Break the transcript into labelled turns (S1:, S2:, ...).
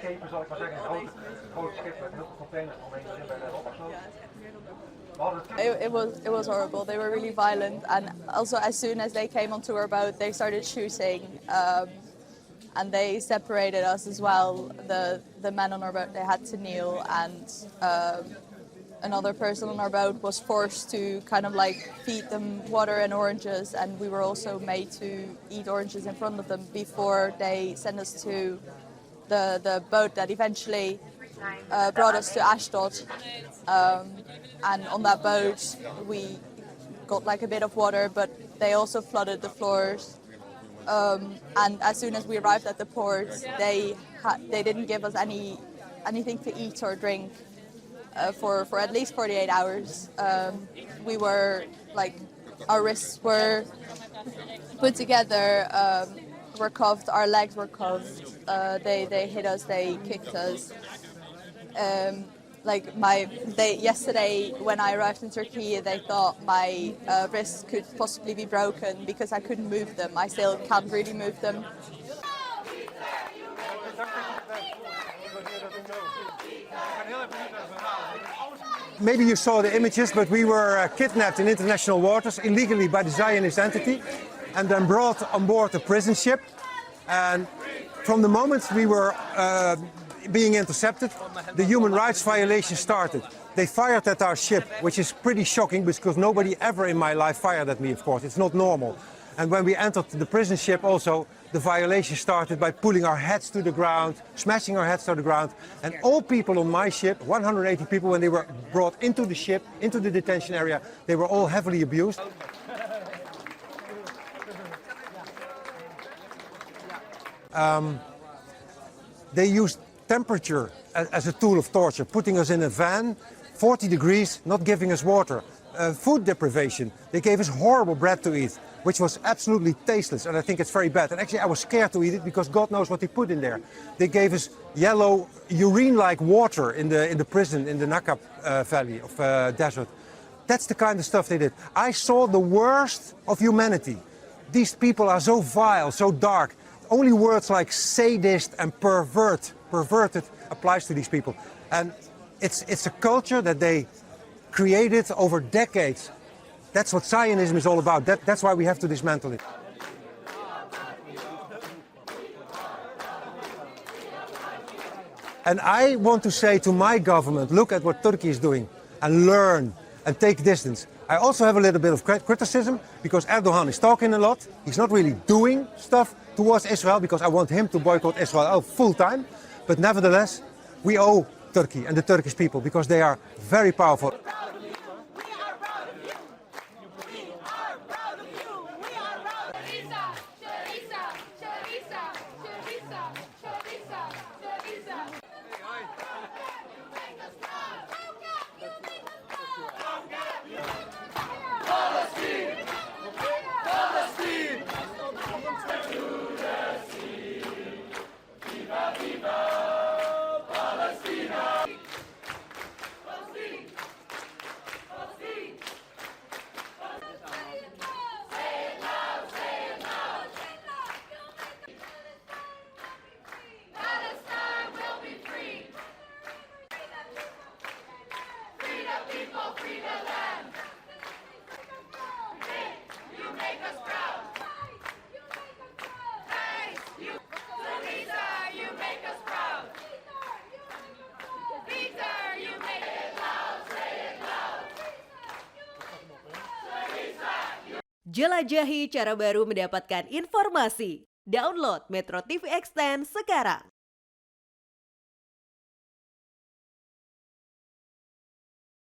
S1: Schepen, zal ik maar zeggen, grote schip met heel veel containers omheen bij de opgesloten.
S2: It was horrible. They were really violent, and also as soon as they came onto our boat, they started shooting, and they separated us as well. The men on our boat, they had to kneel, and another person on our boat was forced to kind of like feed them water and oranges, and we were also made to eat oranges in front of them before they sent us to the boat that eventually brought us to Ashdod. And on that boat we got like a bit of water, but they also flooded the floors. And as soon as we arrived at the port, they didn't give us anything to eat or drink for at least 48 hours. We were like, our wrists were put together, were cuffed, our legs were cuffed. They hit us, they kicked us. Yesterday when I arrived in Turkey, they thought my wrists could possibly be broken because I couldn't move them. I still can't really move them.
S3: Maybe you saw the images, but we were kidnapped in international waters illegally by the Zionist entity and then brought on board a prison ship. And from the moment we were being intercepted, the human rights violation started. They fired at our ship, which is pretty shocking because nobody ever in my life fired at me, of course. It's not normal. And when we entered the prison ship also, the violation started by pulling our heads to the ground, smashing our heads to the ground. And all people on my ship, 180 people, when they were brought into the ship, into the detention area, they were all heavily abused. They used temperature as a tool of torture, putting us in a van, 40 degrees, not giving us water. Food deprivation. They gave us horrible bread to eat, which was absolutely tasteless, and I think it's very bad. And actually I was scared to eat it because God knows what they put in there. They gave us yellow urine-like water in the prison in the Nakab Valley of desert. That's the kind of stuff they did. I saw the worst of humanity. These people are so vile, so dark. Only words like sadist and perverted applies to these people. And it's a culture that they created over decades. That's what Zionism is all about. That's why we have to dismantle it. And I want to say to my government, look at what Turkey is doing and learn and take distance. I also have a little bit of criticism because Erdogan is talking a lot. He's not really doing stuff towards Israel because I want him to boycott Israel full time. But nevertheless, we owe Turkey and the Turkish people because they are very powerful.
S4: Jelajahi cara baru mendapatkan informasi. Download MetroTV Extend sekarang.